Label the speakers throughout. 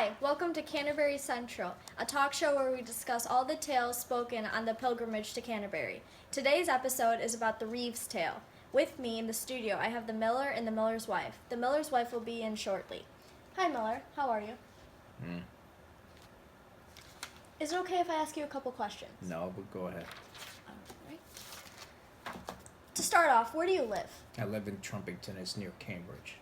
Speaker 1: Hi, welcome to Canterbury Central, a talk show where we discuss all the tales spoken on the pilgrimage to Canterbury. Today's episode is about the Reeve's tale. With me in the studio, I have the miller and the miller's wife. The miller's wife will be in shortly. Hi, Miller. How are you? Is it okay if I ask you a couple questions?
Speaker 2: No, but go ahead.
Speaker 1: All right. To start off, where do you live?
Speaker 2: I live in Trumpington. It's near Cambridge.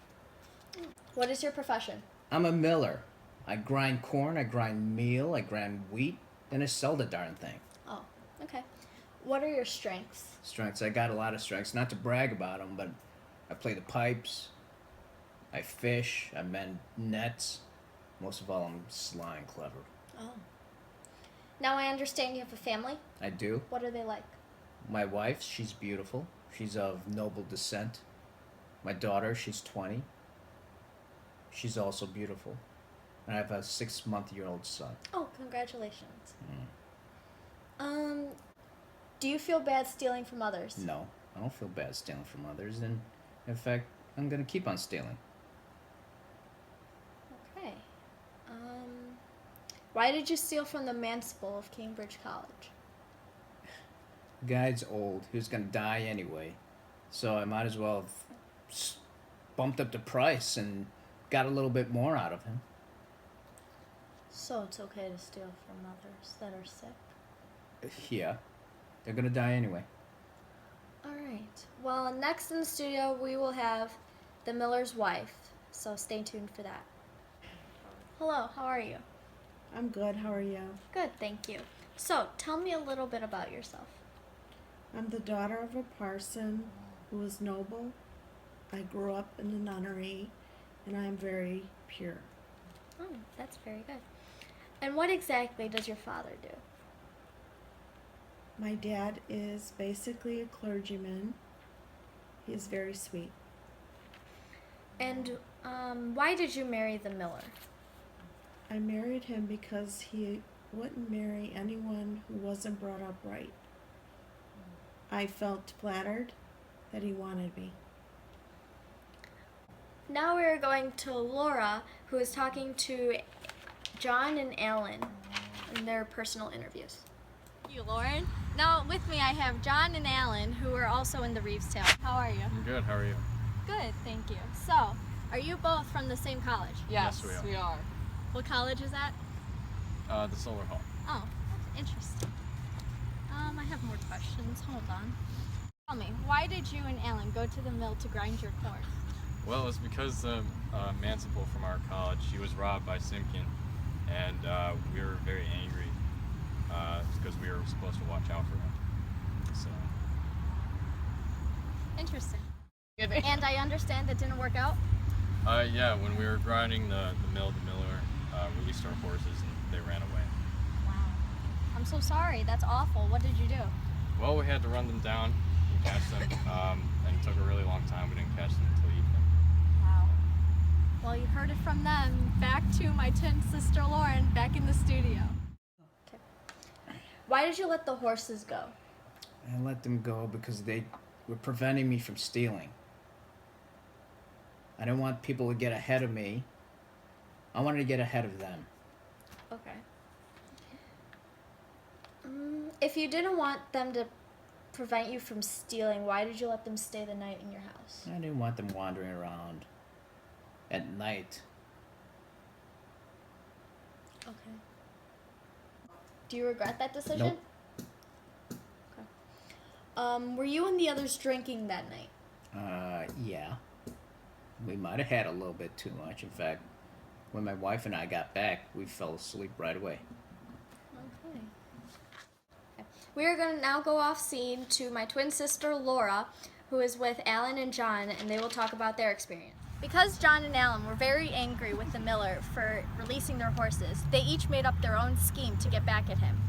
Speaker 1: What is your profession?
Speaker 2: I'm a miller. I grind corn, I grind meal, I grind wheat, and I sell the darn thing.
Speaker 1: Oh, okay. What are your strengths?
Speaker 2: Strengths, I got a lot of strengths. Not to brag about them, but I play the pipes, I fish, I mend nets. Most of all, I'm sly and clever.
Speaker 1: Oh. Now I understand you have a family.
Speaker 2: I do.
Speaker 1: What are they like?
Speaker 2: My wife, she's beautiful. She's of noble descent. My daughter, she's 20. She's also beautiful. And I have a 6-month-old son.
Speaker 1: Oh, congratulations. Do you feel bad stealing from others?
Speaker 2: No, I don't feel bad stealing from others, and in fact, I'm gonna keep on stealing.
Speaker 1: Okay. Why did you steal from the Manciple of Cambridge College?
Speaker 2: The guy's old. He was gonna die anyway, so I might as well have bumped up the price and got a little bit more out of him.
Speaker 1: So it's okay to steal from others that are sick?
Speaker 2: Yeah, they're gonna die anyway.
Speaker 1: All right. Well, next in the studio, we will have the miller's wife, so stay tuned for that. Hello, how are you?
Speaker 3: I'm good. How are you?
Speaker 1: Good, thank you. So, tell me a little bit about yourself.
Speaker 3: I'm the daughter of a parson who is noble. I grew up in a nunnery, and I am very pure.
Speaker 1: Oh, that's very good. And what exactly does your father do?
Speaker 3: My dad is basically a clergyman. He is very sweet.
Speaker 1: And why did you marry the miller?
Speaker 3: I married him because he wouldn't marry anyone who wasn't brought up right. I felt flattered that he wanted me.
Speaker 1: Now we're going to Laura, who is talking to John and Alan in their personal interviews. Thank you, Lauren. Now with me I have John and Alan, who are also in the Reeve's tale. How are you?
Speaker 4: I'm good. How are you?
Speaker 1: Good, thank you. So, are you both from the same college?
Speaker 4: Yes, we are.
Speaker 1: What college is that?
Speaker 4: The Solar Hall.
Speaker 1: Oh, interesting. I have more questions. Hold on. Tell me, why did you and Alan go to the mill to grind your corn?
Speaker 4: Well, it was because the Manciple from our college, she was robbed by Simpkin, and we were very angry because we were supposed to watch out for him. So.
Speaker 1: Interesting. And I understand that didn't work out?
Speaker 4: Yeah, when we were grinding the miller released our horses and they ran away.
Speaker 1: Wow. I'm so sorry. That's awful. What did you do?
Speaker 4: Well, we had to run them down and catch them, and it took a really long time. We didn't catch them until evening.
Speaker 1: Wow. Well, you heard it from them. Back to my twin sister Lauren, back in the studio. Okay. Why did you let the horses go?
Speaker 2: I let them go because they were preventing me from stealing. I didn't want people to get ahead of me. I wanted to get ahead of them.
Speaker 1: Okay. If you didn't want them to prevent you from stealing, why did you let them stay the night in your house?
Speaker 2: I didn't want them wandering around at night.
Speaker 1: Okay. Do you regret that decision?
Speaker 2: Nope.
Speaker 1: Okay. Were you and the others drinking that night?
Speaker 2: Yeah. We might have had a little bit too much. In fact, when my wife and I got back, we fell asleep right away.
Speaker 1: Okay. We are going to now go off scene to my twin sister Laura, who is with Alan and John, and they will talk about their experience. Because John and Alan were very angry with the miller for releasing their horses, they each made up their own scheme to get back at him.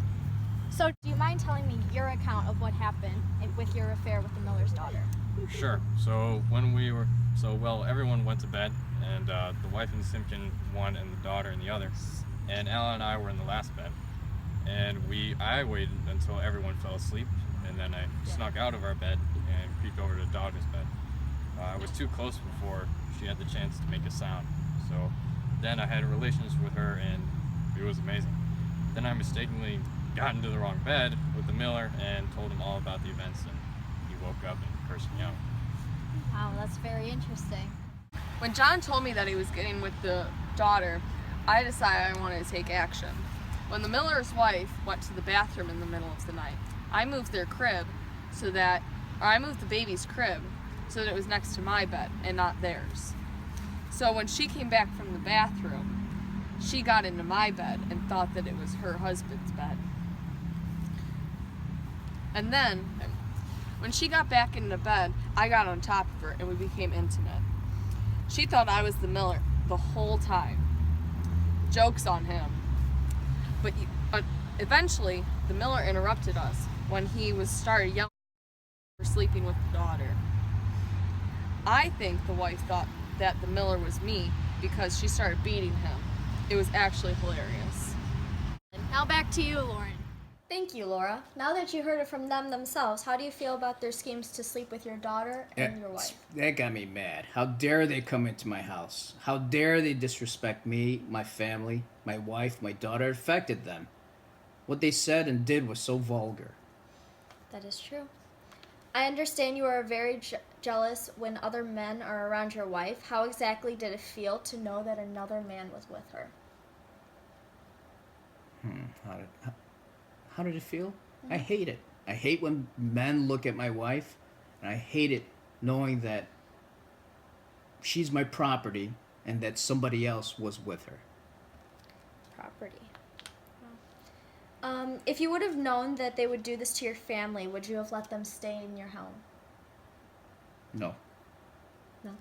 Speaker 1: So, do you mind telling me your account of what happened with your affair with the miller's daughter?
Speaker 4: Sure. So everyone went to bed, and the wife and Simpkin one, and the daughter in the other, and Alan and I were in the last bed. And I waited until everyone fell asleep, and then I snuck out of our bed and peeked over to the daughter's bed. I was too close before she had the chance to make a sound, so then I had relations with her, and it was amazing. Then I mistakenly got into the wrong bed with the miller and told him all about the events, and he woke up and cursed me out.
Speaker 1: Wow, that's very interesting.
Speaker 5: When John told me that he was getting with the daughter, I decided I wanted to take action. When the miller's wife went to the bathroom in the middle of the night, I moved the baby's crib so that it was next to my bed and not theirs. So when she came back from the bathroom, she got into my bed and thought that it was her husband's bed. And then, when she got back into bed, I got on top of her and we became intimate. She thought I was the miller the whole time. Joke's on him. But eventually, the miller interrupted us when he started yelling for sleeping with the daughter. I think the wife thought that the miller was me because she started beating him. It was actually hilarious.
Speaker 1: Now back to you, Lauren. Thank you, Laura. Now that you heard it from them themselves, how do you feel about their schemes to sleep with your daughter and your wife?
Speaker 2: That got me mad. How dare they come into my house? How dare they disrespect me, my family, my wife, my daughter? It affected them. What they said and did was so vulgar.
Speaker 1: That is true. I understand you are very jealous when other men are around your wife. How exactly did it feel to know that another man was with her?
Speaker 2: How did it feel? I hate it. I hate when men look at my wife, and I hate it knowing that she's my property and that somebody else was with her.
Speaker 1: Property. If you would have known that they would do this to your family, would you have let them stay in your home?
Speaker 2: No.
Speaker 1: No?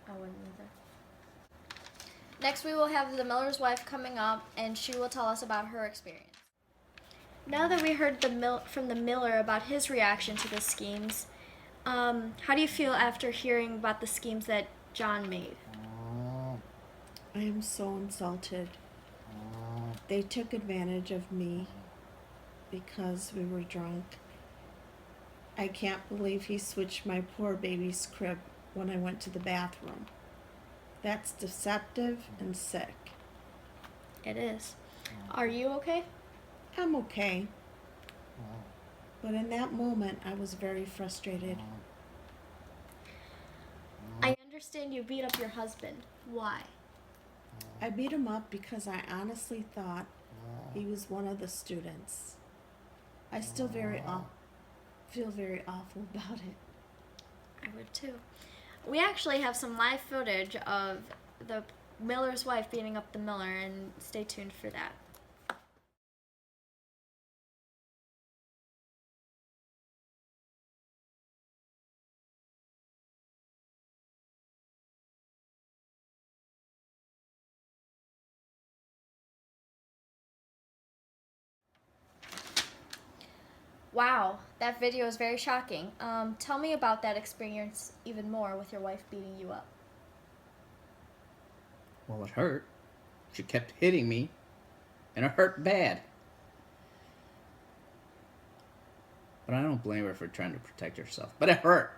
Speaker 1: I wouldn't either. Next, we will have the miller's wife coming up, and she will tell us about her experience. Now that we heard from the miller about his reaction to the schemes, how do you feel after hearing about the schemes that John made?
Speaker 3: I am so insulted. They took advantage of me because we were drunk. I can't believe he switched my poor baby's crib when I went to the bathroom. That's deceptive and sick.
Speaker 1: It is. Are you okay?
Speaker 3: I'm okay. But in that moment, I was very frustrated.
Speaker 1: I understand you beat up your husband. Why?
Speaker 3: I beat him up because I honestly thought he was one of the students. I still feel very awful about it.
Speaker 1: I would too. We actually have some live footage of the miller's wife beating up the miller, and stay tuned for that. Wow, that video is very shocking. Tell me about that experience even more with your wife beating you up.
Speaker 2: Well, it hurt. She kept hitting me, and it hurt bad. But I don't blame her for trying to protect herself. But it hurt.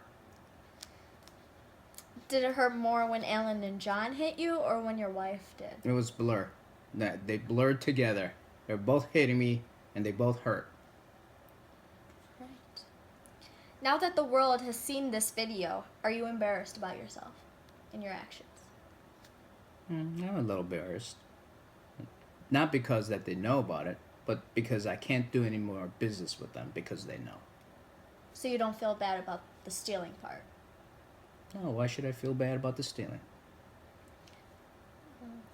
Speaker 1: Did it hurt more when Alan and John hit you or when your wife did?
Speaker 2: It was blur. They blurred together. They were both hitting me, and they both hurt.
Speaker 1: Right. Now that the world has seen this video, are you embarrassed about yourself and your actions?
Speaker 2: I'm a little embarrassed. Not because that they know about it, but because I can't do any more business with them because they know.
Speaker 1: So you don't feel bad about the stealing part?
Speaker 2: No, why should I feel bad about the stealing?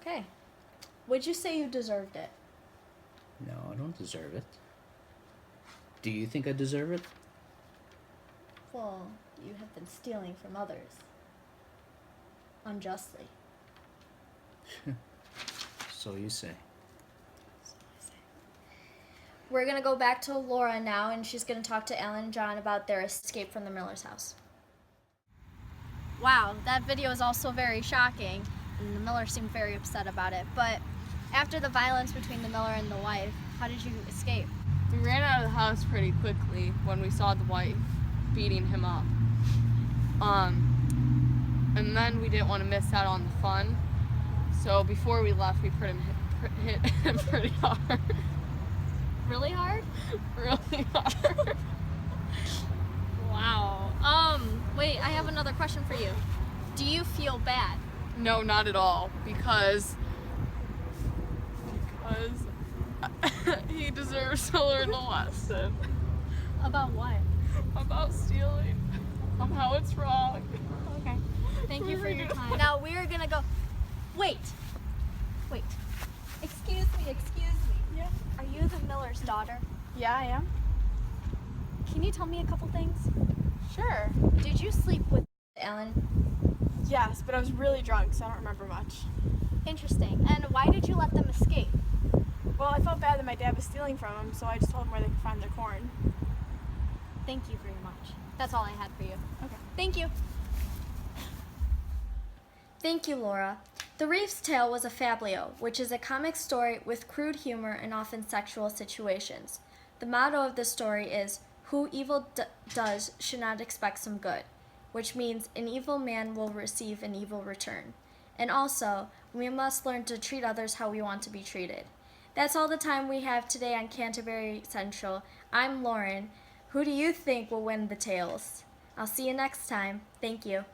Speaker 1: Okay. Would you say you deserved it?
Speaker 2: No, I don't deserve it. Do you think I deserve it?
Speaker 1: Well, you have been stealing from others. Unjustly.
Speaker 2: So you say.
Speaker 1: We're going to go back to Laura now, and she's going to talk to Alan and John about their escape from the miller's house. Wow, that video is also very shocking, and the miller seemed very upset about it. But after the violence between the miller and the wife, how did you escape?
Speaker 5: We ran out of the house pretty quickly when we saw the wife beating him up. and then we didn't want to miss out on the fun. So before we left, we hit him pretty hard.
Speaker 1: Really hard?
Speaker 5: Really hard.
Speaker 1: Wow. Wait, I have another question for you. Do you feel bad?
Speaker 5: No, not at all, because he deserves to learn a lesson
Speaker 1: About what?
Speaker 5: about stealing, of how it's wrong.
Speaker 1: Okay. Thank you for your time. Now we are gonna go. Wait. Excuse me.
Speaker 5: Yeah.
Speaker 1: Are you the Miller's daughter?
Speaker 5: Yeah, I am.
Speaker 1: Can you tell me a couple things?
Speaker 5: Sure.
Speaker 1: Did you sleep with Alan?
Speaker 6: Yes, but I was really drunk, so I don't remember much.
Speaker 1: Interesting. And why did you let them escape?
Speaker 6: Well, I felt bad that my dad was stealing from him, so I just told him where they could find their corn.
Speaker 1: Thank you very much. That's all I had for you.
Speaker 6: Okay.
Speaker 1: Thank you. Thank you, Laura. The Reeve's Tale was a fablio, which is a comic story with crude humor and often sexual situations. The motto of the story is, "Who evil does should not expect some good," which means an evil man will receive an evil return. And also, we must learn to treat others how we want to be treated. That's all the time we have today on Canterbury Central. I'm Lauren. Who do you think will win the tales? I'll see you next time. Thank you.